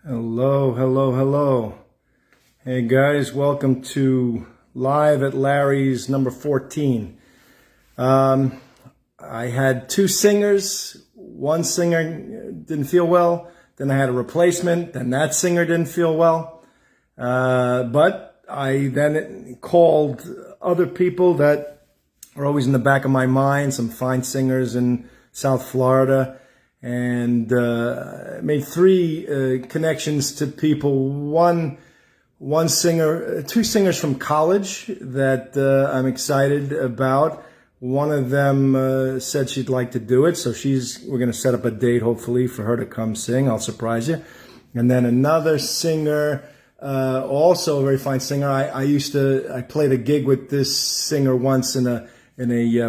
Hello, hello, hello. Hey guys, welcome to Live at Larry's number 14. I had two singers. One singer didn't feel well. Then I had a replacement. Then that singer didn't feel well. But I then called other people that are always in the back of my mind, some fine singers in South Florida, and made three connections to people. One singer, two singers from college that I'm excited about. One of them said she'd like to do it, so we're going to set up a date, hopefully, for her to come sing. I'll surprise you. And then another singer, also a very fine singer. I played a gig with this singer once in a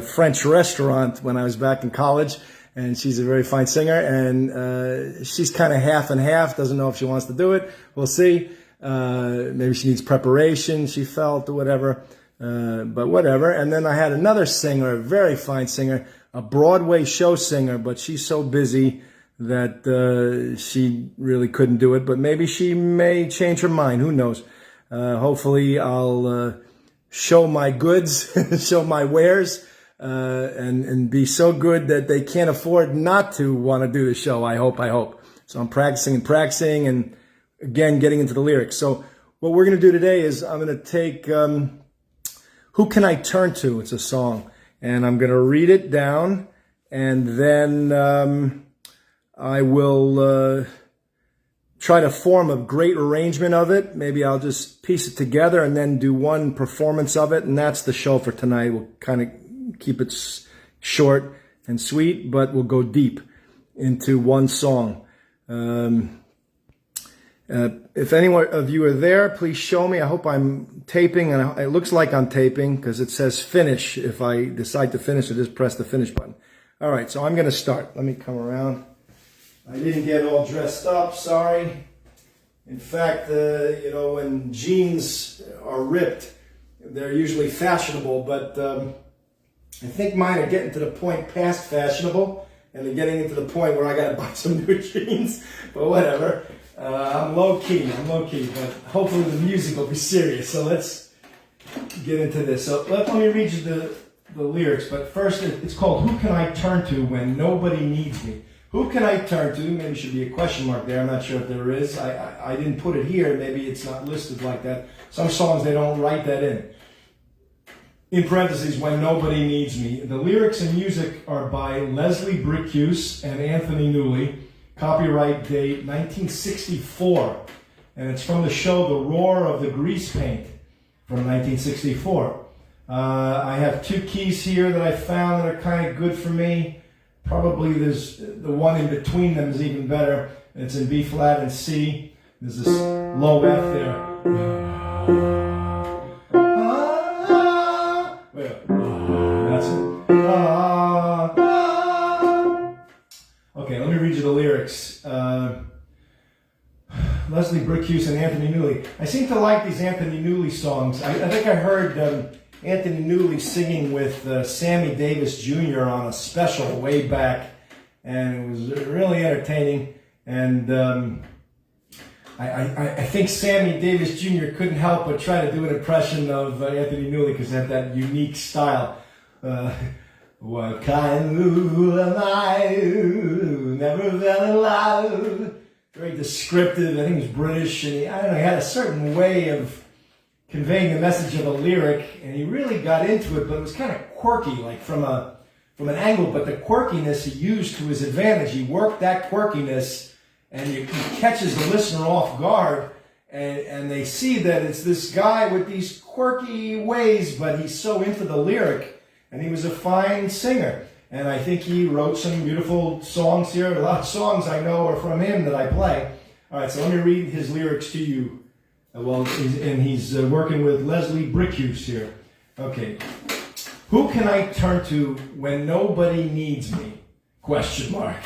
French restaurant when I was back in college. And she's a very fine singer, and she's kind of half and half, doesn't know if she wants to do it. We'll see. Maybe she needs preparation, she felt, or whatever. But whatever. And then I had another singer, a very fine singer, a Broadway show singer, but she's so busy that she really couldn't do it. But maybe she may change her mind. Who knows? Hopefully I'll show my goods, show my wares. And be so good that they can't afford not to want to do the show. I hope. So I'm practicing, and again, getting into the lyrics. So what we're going to do today is I'm going to take Who Can I Turn To? It's a song. And I'm going to read it down, and then I will try to form a great arrangement of it. Maybe I'll just piece it together and then do one performance of it, and that's the show for tonight. We'll kind of keep it short and sweet, but we'll go deep into one song. If any of you are there, please show me. I hope I'm taping, and it looks like I'm taping because it says finish. If I decide to finish, I just press the finish button. All right, so I'm going to start. Let me come around. I didn't get all dressed up, sorry. In fact, when jeans are ripped, they're usually fashionable, but I think mine are getting to the point past fashionable, and they're getting into the point where I got to buy some new jeans. But whatever. I'm low key, but hopefully the music will be serious. So let's get into this. So let me read you the lyrics. But first, it's called Who Can I Turn To When Nobody Needs Me? Who can I turn to? Maybe should be a question mark there. I'm not sure if there is. I didn't put it here. Maybe it's not listed like that. Some songs, they don't write that in parentheses, when nobody needs me. The lyrics and music are by Leslie Bricusse and Anthony Newley. Copyright date 1964. And it's from the show The Roar of the Grease Paint from 1964. I have two keys here that I found that are kind of good for me. Probably there's the one in between them is even better. It's in B flat and C. There's this low F there. That's it. Okay, let me read you the lyrics. Leslie Bricusse and Anthony Newley. I seem to like these Anthony Newley songs. I think I heard Anthony Newley singing with Sammy Davis Jr. on a special way back, and it was really entertaining. And I think Sammy Davis Jr. couldn't help but try to do an impression of Anthony Newley because he had that unique style. What kind of am I who never fell in love? Very descriptive. I think he was British, and he had a certain way of conveying the message of a lyric, and he really got into it, but it was kind of quirky, like from an angle, but the quirkiness he used to his advantage. He worked that quirkiness, and he catches the listener off guard, and they see that it's this guy with these quirky ways, but he's so into the lyric, and he was a fine singer. And I think he wrote some beautiful songs here. A lot of songs I know are from him that I play. All right, so let me read his lyrics to you. He's working with Leslie Bricusse here. Okay. Who can I turn to when nobody needs me? Question mark.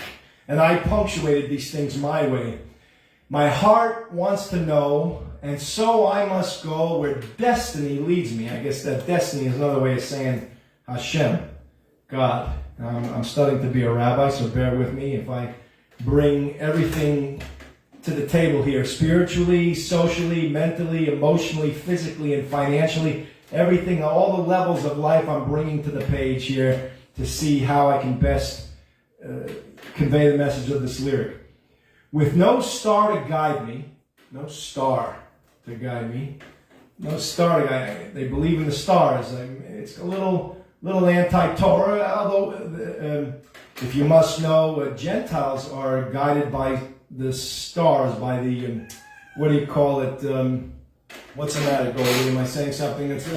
And I punctuated these things my way. My heart wants to know, and so I must go where destiny leads me. I guess that destiny is another way of saying Hashem, God. I'm studying to be a rabbi, so bear with me if I bring everything to the table here, spiritually, socially, mentally, emotionally, physically, and financially. Everything, all the levels of life I'm bringing to the page here to see how I can best convey the message of this lyric. With no star to guide me, no star to guide me, no star to guide me. They believe in the stars. It's a little anti-Torah, although if you must know, Gentiles are guided by the stars, by the, what do you call it? What's the matter, Goldie? Am I saying something that's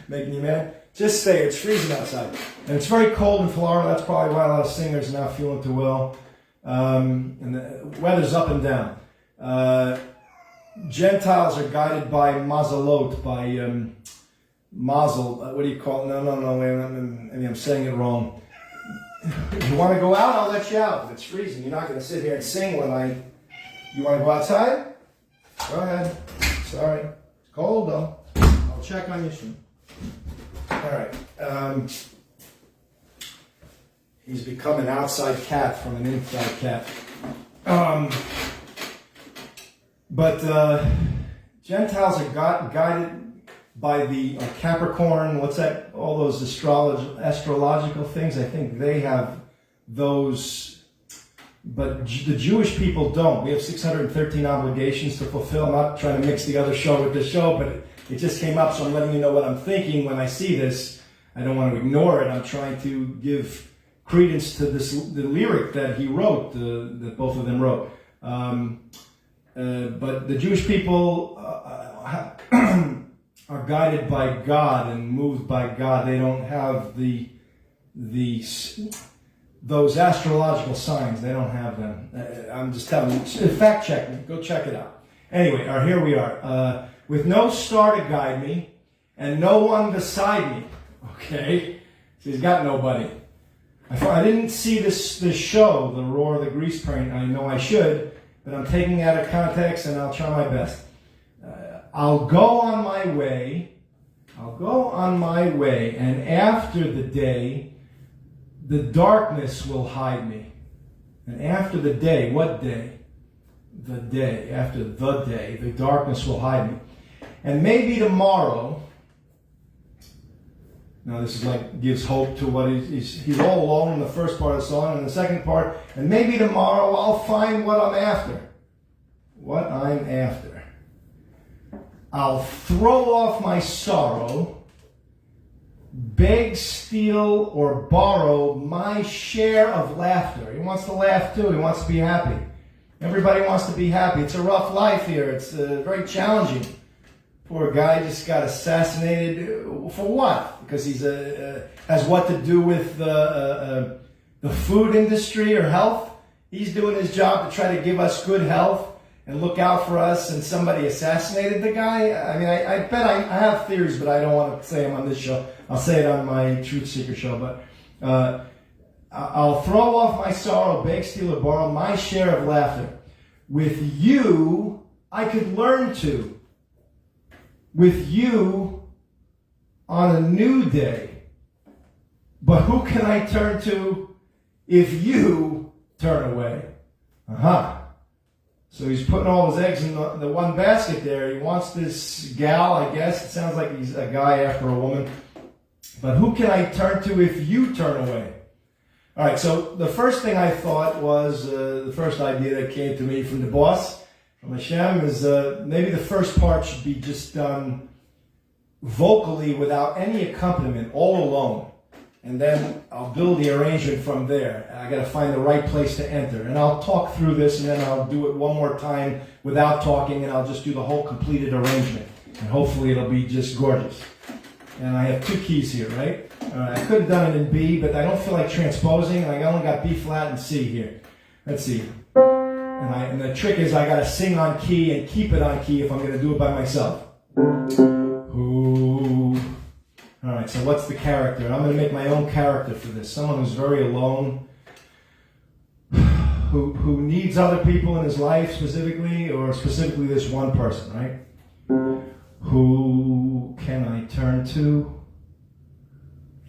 making you mad? Just say it's freezing outside. And it's very cold in Florida. That's probably why a lot of singers are not feeling too well. And the weather's up and down. Gentiles are guided by mazalot, by mazel. What do you call it? No, wait, maybe I'm saying it wrong. If you want to go out, I'll let you out. If it's freezing, you're not going to sit here and sing when You want to go outside? Go ahead. Sorry. It's cold, though. I'll check on you soon. All right. He's become an outside cat from an inside cat. But Gentiles are guided by the Capricorn, what's that, all those astrological things. I think they have those, but the Jewish people don't. We have 613 obligations to fulfill. I'm not trying to mix the other show with this show, but it just came up, so I'm letting you know what I'm thinking when I see this. I don't want to ignore it. I'm trying to give credence to the lyric that he wrote, that both of them wrote. But the Jewish people are guided by God and moved by God. They don't have those astrological signs. They don't have them. I'm just telling you. Fact check me. Go check it out. Anyway, here we are. With no star to guide me and no one beside me. Okay? So he's got nobody. I didn't see this show, The Roar of the Grease Train. I know I should, but I'm taking it out of context and I'll try my best. I'll go on my way, and after the day, the darkness will hide me. And after the day, what day? The day, after the day, the darkness will hide me. And maybe tomorrow, now this is like, gives hope to what he's all alone in the first part of the song, and the second part, and maybe tomorrow I'll find what I'm after. What I'm after. I'll throw off my sorrow, beg, steal, or borrow my share of laughter. He wants to laugh too. He wants to be happy. Everybody wants to be happy. It's a rough life here. It's very challenging. Poor guy just got assassinated. For what? Because he's has what to do with the food industry or health. He's doing his job to try to give us good health and look out for us, and somebody assassinated the guy. I mean, I bet I have theories, but I don't want to say them on this show. I'll say it on my Truth Seeker show. But I'll throw off my sorrow, beg, steal, or borrow my share of laughter. With you, I could learn to. With you on a new day. But who can I turn to if you turn away? So he's putting all his eggs in the one basket there. He wants this gal, I guess. It sounds like he's a guy after a woman. But who can I turn to if you turn away? All right, so the first thing I thought was, the first idea that came to me from the boss, from Hashem, is maybe the first part should be just done vocally without any accompaniment, all alone. And then I'll build the arrangement from there. I got to find the right place to enter. And I'll talk through this, and then I'll do it one more time without talking, and I'll just do the whole completed arrangement. And hopefully it'll be just gorgeous. And I have two keys here, right? I could have done it in B, but I don't feel like transposing, and I only got B flat and C here. Let's see. And the trick is I got to sing on key and keep it on key if I'm going to do it by myself. Ooh. All right, so what's the character? I'm going to make my own character for this. Someone who's very alone, who needs other people in his life specifically, or specifically this one person, right? Who can I turn to?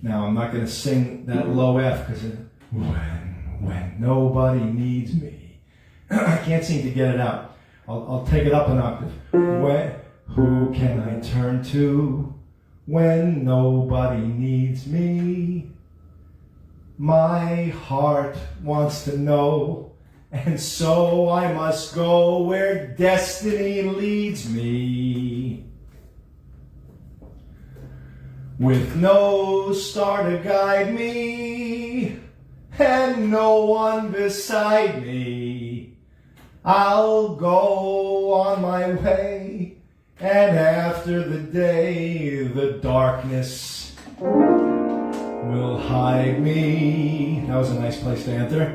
Now, I'm not going to sing that low F because when nobody needs me, I can't seem to get it out. I'll take it up an octave. Who can I turn to when nobody needs me? My heart wants to know, and so I must go where destiny leads me. With no star to guide me, and no one beside me, I'll go on my way, and after the day, the darkness will hide me. That was a nice place to enter.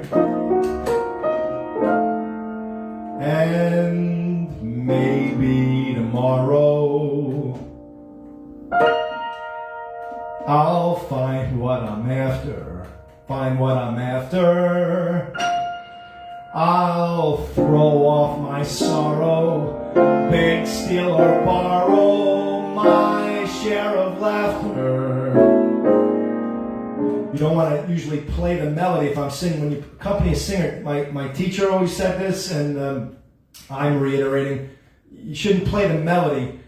And maybe tomorrow I'll find what I'm after. Find what I'm after. I'll throw off my sorrow, beg, steal, or borrow my share of laughter. You don't want to usually play the melody if I'm singing. When you accompany a singer, my teacher always said this, and I'm reiterating, you shouldn't play the melody.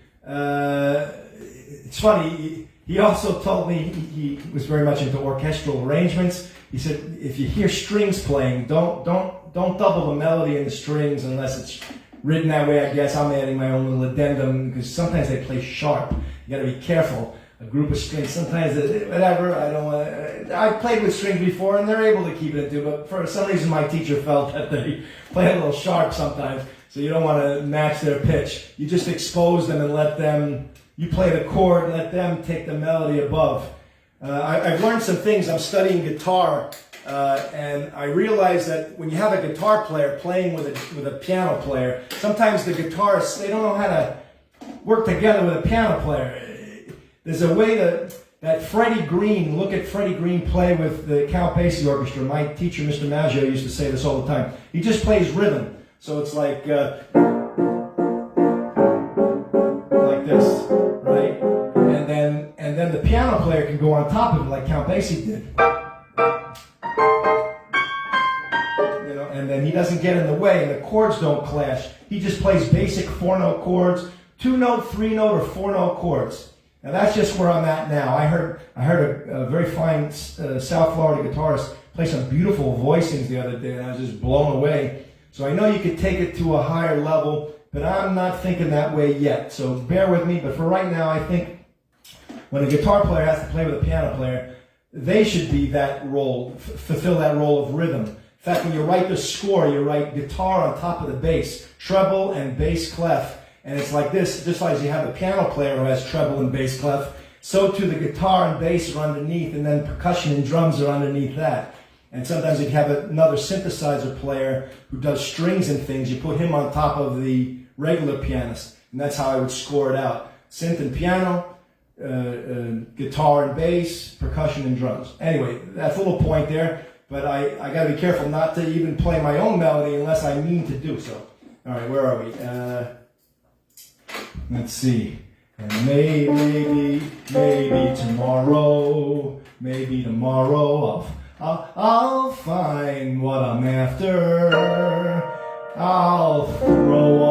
It's funny, he also told me he was very much into orchestral arrangements. He said, if you hear strings playing, don't double the melody in the strings unless it's written that way. I guess I'm adding my own little addendum, because sometimes they play sharp. You got to be careful. A group of strings, sometimes, whatever, I don't want to, I've played with strings before and they're able to keep it into, but for some reason my teacher felt that they play a little sharp sometimes, so you don't want to match their pitch. You just expose them and let them, you play the chord and let them take the melody above. I've learned some things. I'm studying guitar, and I realize that when you have a guitar player playing with a piano player, sometimes the guitarists, they don't know how to work together with a piano player. There's a way that Freddie Green, look at Freddie Green play with the Count Basie Orchestra. My teacher, Mr. Maggio, used to say this all the time. He just plays rhythm. So it's like this, right? And then the piano player can go on top of it like Count Basie did. You know, and then he doesn't get in the way and the chords don't clash. He just plays basic 4-note chords, 2-note, 3-note, or 4-note chords. Now that's just where I'm at now. I heard a very fine South Florida guitarist play some beautiful voicings the other day, and I was just blown away. So I know you could take it to a higher level, but I'm not thinking that way yet. So bear with me. But for right now, I think when a guitar player has to play with a piano player, they should be that role, fulfill that role of rhythm. In fact, when you write the score, you write guitar on top of the bass, treble and bass clef. And it's like this, just like you have a piano player who has treble and bass clef, so too the guitar and bass are underneath, and then percussion and drums are underneath that. And sometimes if you have another synthesizer player who does strings and things, you put him on top of the regular pianist. And that's how I would score it out. Synth and piano, guitar and bass, percussion and drums. Anyway, that's a little point there, but I got to be careful not to even play my own melody unless I mean to do so. All right, where are we? Let's see. And maybe tomorrow, I'll find what I'm after. I'll throw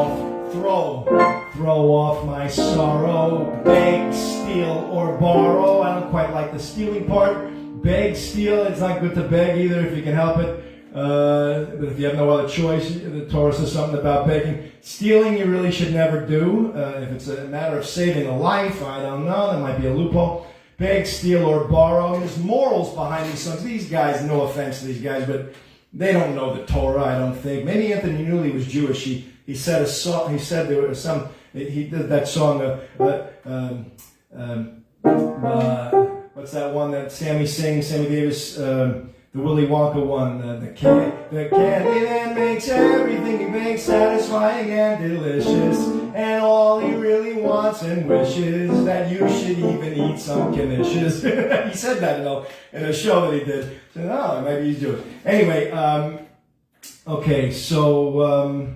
off my sorrow, beg, steal, or borrow. I don't quite like the stealing part. Beg, steal, it's not good to beg either if you can help it. But if you have no other choice, the Torah says something about begging. Stealing you really should never do. If it's a matter of saving a life, I don't know, that might be a loophole. Beg, steal, or borrow. There's morals behind these songs. These guys, no offense to these guys, but they don't know the Torah, I don't think. Maybe Anthony Newley was Jewish. He said a song. He said there was some. He did that song. What's that one that Sammy sings? Sammy Davis. The Willy Wonka one, the candy that makes everything he makes satisfying and delicious. And all he really wants and wishes that you should even eat some knishes. He said that in a show that he did. So, oh, maybe he's Jewish. Anyway, okay, so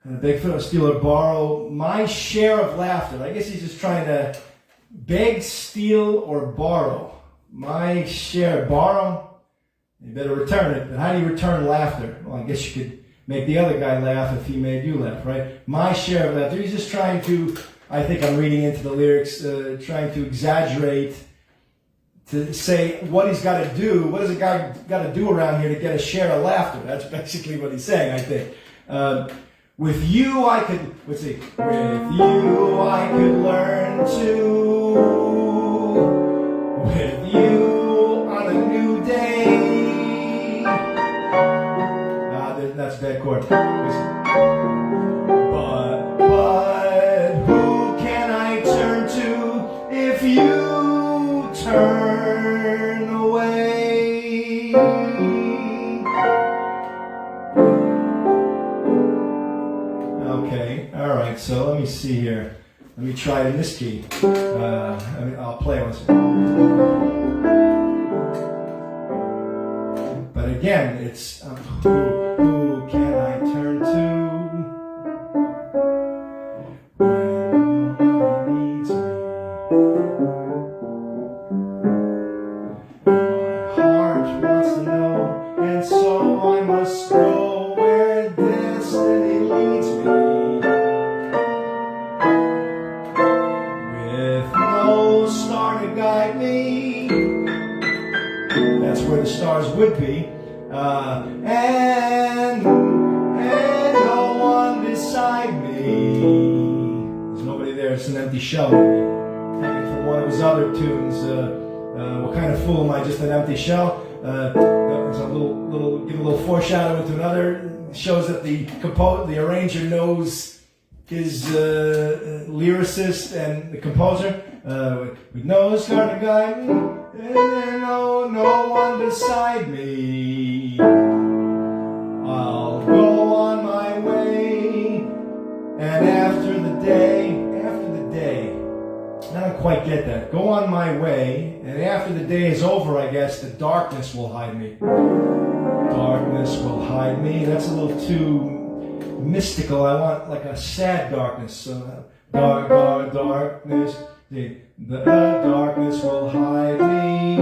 beg, steal, or borrow. My share of laughter. I guess he's just trying to beg, steal, or borrow. My share. Borrow? You better return it. But how do you return laughter? Well, I guess you could make the other guy laugh if he made you laugh, right? My share of laughter. He's just trying to, I think I'm reading into the lyrics, trying to exaggerate, to say what he's got to do. What does a guy got to do around here to get a share of laughter? That's basically what he's saying, I think. With you, I could, let's see. With you, I could learn to. With you on a new day. That's a bad chord. But who can I turn to if you turn away? Okay, all right. So let me see here. Let me try it in this key. I'll play once. But again, it's who can I turn to when nobody needs me? My heart wants to know, and so I must go where destiny leads me. With no star to guide me, that's where the stars would be, and no one beside me. There's nobody there. It's an empty shell. Taken from one of his other tunes. What kind of fool am I? Just an empty shell. There's a give a little foreshadow into another. Shows that the arranger knows his lyricist and the composer. With no star to guide me, and no one beside me. I'll go on my way, and after the day, I don't quite get that. Go on my way, and after the day is over, I guess, the darkness will hide me. Darkness will hide me. That's a little too mystical. I want like a sad darkness. Darkness. The darkness will hide me.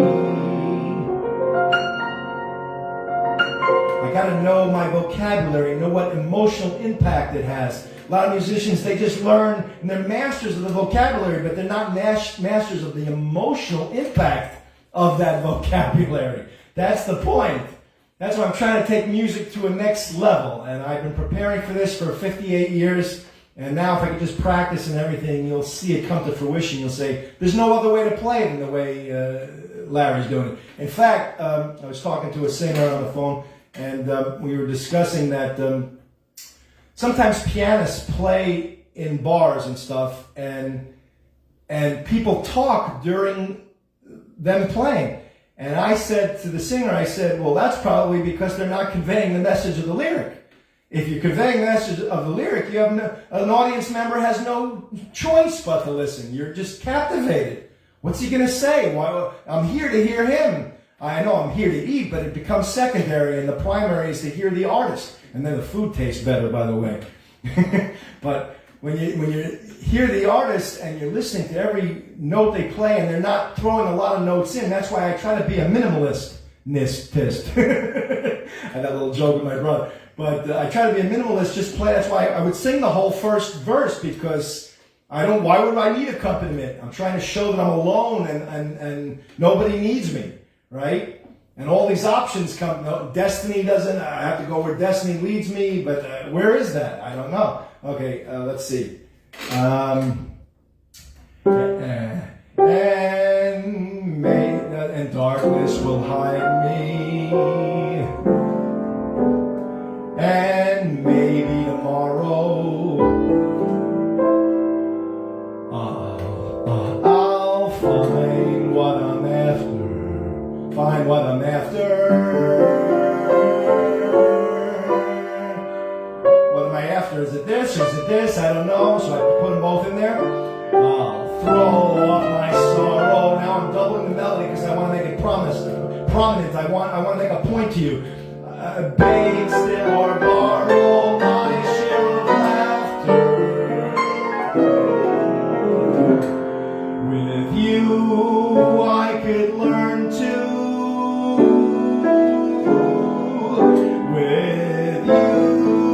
I gotta know my vocabulary, know what emotional impact it has. A lot of musicians, they just learn, and they're masters of the vocabulary, but they're not masters of the emotional impact of that vocabulary. That's the point. That's why I'm trying to take music to a next level, and I've been preparing for this for 58 years. And now if I could just practice and everything, you'll see it come to fruition. You'll say, there's no other way to play it than the way Larry's doing it. In fact, I was talking to a singer on the phone, and we were discussing that sometimes pianists play in bars and stuff, and people talk during them playing. And I said to the singer, I said, well, that's probably because they're not conveying the message of the lyric. If you're conveying the message of the lyric, you have an audience member has no choice but to listen. You're just captivated. What's he going to say? Well, I'm here to hear him. I know I'm here to eat, but it becomes secondary, and the primary is to hear the artist. And then the food tastes better, by the way. But when you hear the artist and you're listening to every note they play, and they're not throwing a lot of notes in, that's why I try to be a minimalist. I had that little joke with my brother. But I try to be a minimalist, just play. That's why I would sing the whole first verse, because why would I need accompaniment? I'm trying to show that I'm alone and nobody needs me, right? And all these options come. No, destiny doesn't, I have to go where destiny leads me, but where is that? I don't know. Okay, let's see. And darkness will hide me. And maybe tomorrow I'll find what I'm after. Find what I'm after. What am I after? Is it this or is it this? I don't know. So I put them both in there. I'll throw off my sorrow. Now I'm doubling the melody because I want to make it prominent. I want to make a point to you. Beg still or borrow my share of laughter. With you I could learn to. With you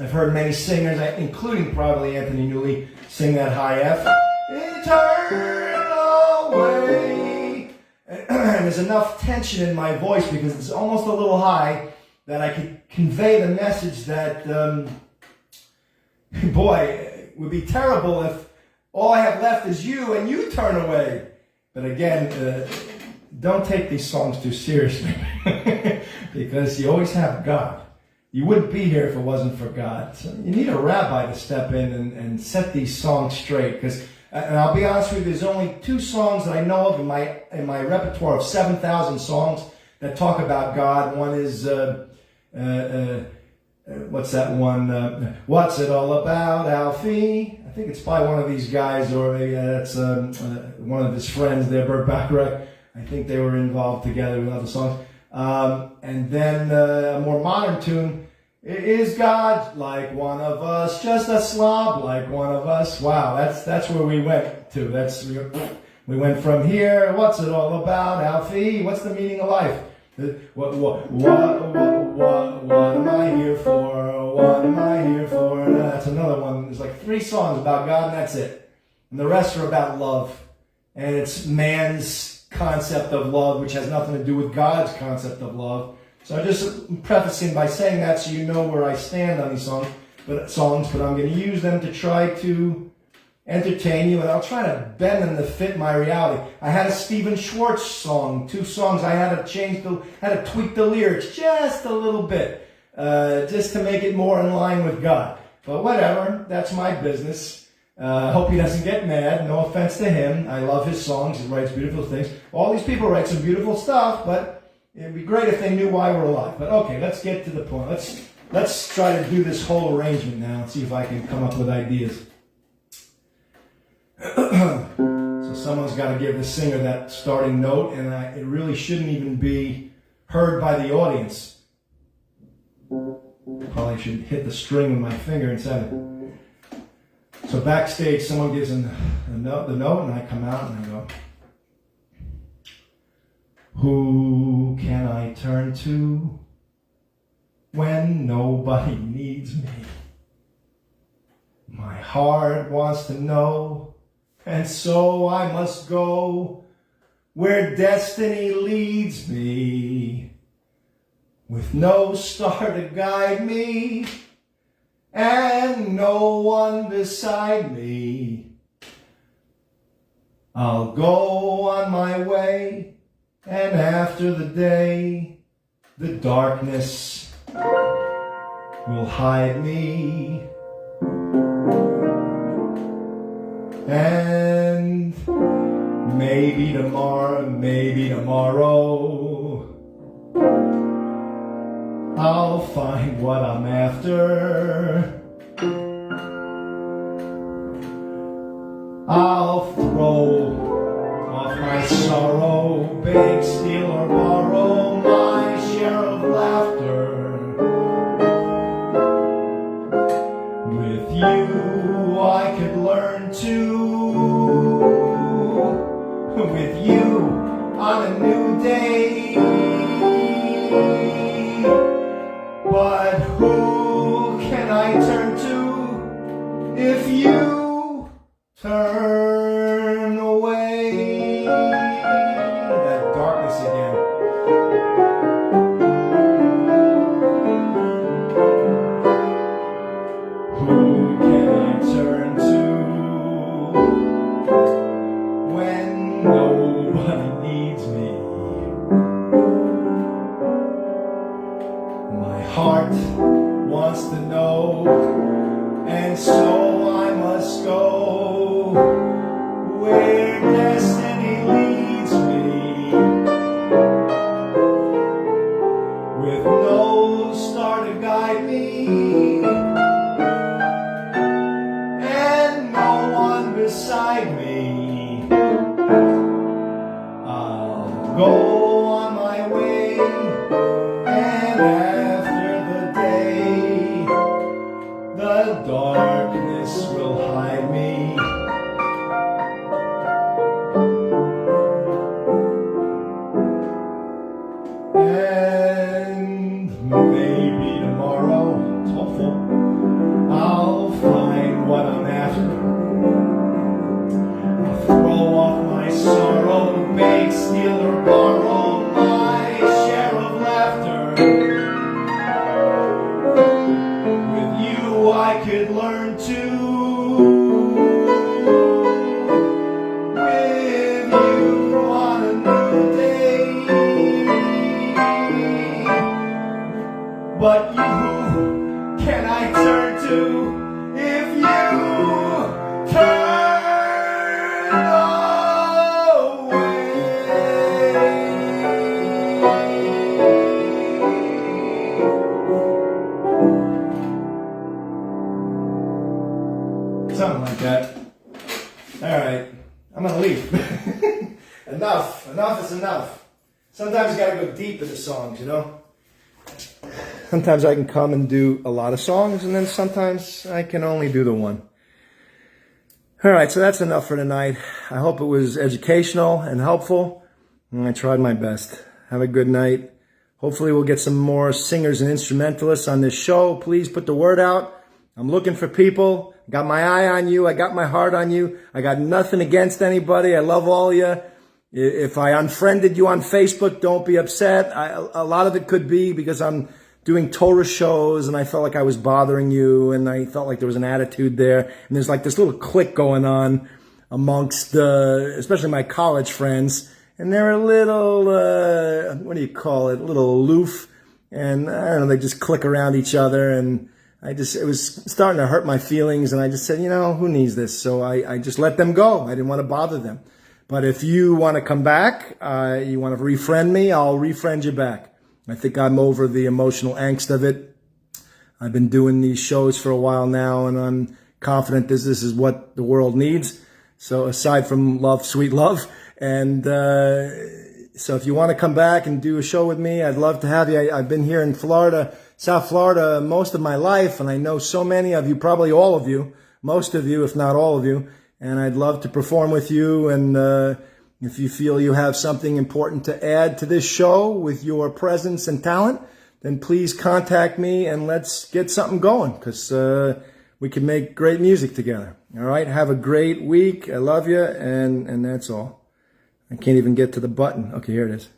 I've heard many singers, including probably Anthony Newley, sing that high F. Eternal way. And there's enough tension in my voice because it's almost a little high that I could convey the message that, boy, it would be terrible if all I have left is you and you turn away. But again, don't take these songs too seriously because you always have God. You wouldn't be here if it wasn't for God. So you need a rabbi to step in and set these songs straight. Because, and I'll be honest with you, there's only 2 songs that I know of in my repertoire of 7,000 songs that talk about God. One is what's that one? What's it all about, Alfie? I think it's by one of these guys, or maybe that's one of his friends there, Burt Bacharach. I think they were involved together with other songs. And then a more modern tune, is God like one of us, just a slob like one of us? Wow, that's where we went to. We went from here. What's it all about, Alfie? What's the meaning of life? What am I here for? What am I here for? And that's another one. There's like 3 songs about God, and that's it. And the rest are about love. And it's man's concept of love, which has nothing to do with God's concept of love. So I'm just prefacing by saying that so you know where I stand on these songs, but I'm going to use them to try to entertain you, and I'll try to bend them to fit my reality. I had a Stephen Schwartz song, 2 songs. I had to tweak the lyrics just a little bit, just to make it more in line with God. But whatever, that's my business. I hope he doesn't get mad. No offense to him. I love his songs. He writes beautiful things. All these people write some beautiful stuff, but it'd be great if they knew why we're alive. But okay, let's get to the point. Let's try to do this whole arrangement now and see if I can come up with ideas. So someone's got to give the singer that starting note, and it really shouldn't even be heard by the audience. Probably should hit the string with my finger instead of it. So backstage, someone gives him the note, and I come out and I go, who can I turn to when nobody needs me? My heart wants to know, and so I must go where destiny leads me, with no star to guide me, and no one beside me. I'll go on my way, and after the day, the darkness will hide me. And maybe tomorrow, I'll find what I'm after. I'll throw off my sorrow, beg, steal, or borrow my share of laughter. With you I could learn to. With you on a new day. But who can I turn to if you turn away? That darkness again. Who can I turn to when nobody needs me? My heart wants to know, and so I must go where destiny leads me, with no star to guide me, and no one beside me. I'll go on my way, and after the day, the darkness will hide me. And maybe tomorrow, it's hopeful, Throw off my sorrow, beg, steal, or borrow my share of laughter. With you I could learn to. With you on a new day. But you can I turn to if you turn something like that. All right, I'm gonna leave. Enough is enough. Sometimes you gotta go deep into songs, you know? Sometimes I can come and do a lot of songs, and then sometimes I can only do the one. All right, so that's enough for tonight. I hope it was educational and helpful, and I tried my best. Have a good night. Hopefully we'll get some more singers and instrumentalists on this show. Please put the word out. I'm looking for people. I got my eye on you. I got my heart on you. I got nothing against anybody. I love all of you. If I unfriended you on Facebook, don't be upset. A lot of it could be because I'm doing Torah shows and I felt like I was bothering you and I felt like there was an attitude there. And there's like this little clique going on amongst, especially my college friends. And they're a little, what do you call it? A little aloof. And I don't know, they just click around each other. And it was starting to hurt my feelings. And I just said, you know, who needs this? So I just let them go. I didn't want to bother them. But if you want to come back, you want to refriend me, I'll refriend you back. I think I'm over the emotional angst of it. I've been doing these shows for a while now, and I'm confident this is what the world needs. So aside from love, sweet love. And so if you want to come back and do a show with me, I'd love to have you. I've been here in Florida, South Florida, most of my life, and I know so many of you, probably all of you, most of you, if not all of you. And I'd love to perform with you. And if you feel you have something important to add to this show with your presence and talent, then please contact me and let's get something going, because we can make great music together. All right? Have a great week. I love you, and that's all. I can't even get to the button. Okay, here it is.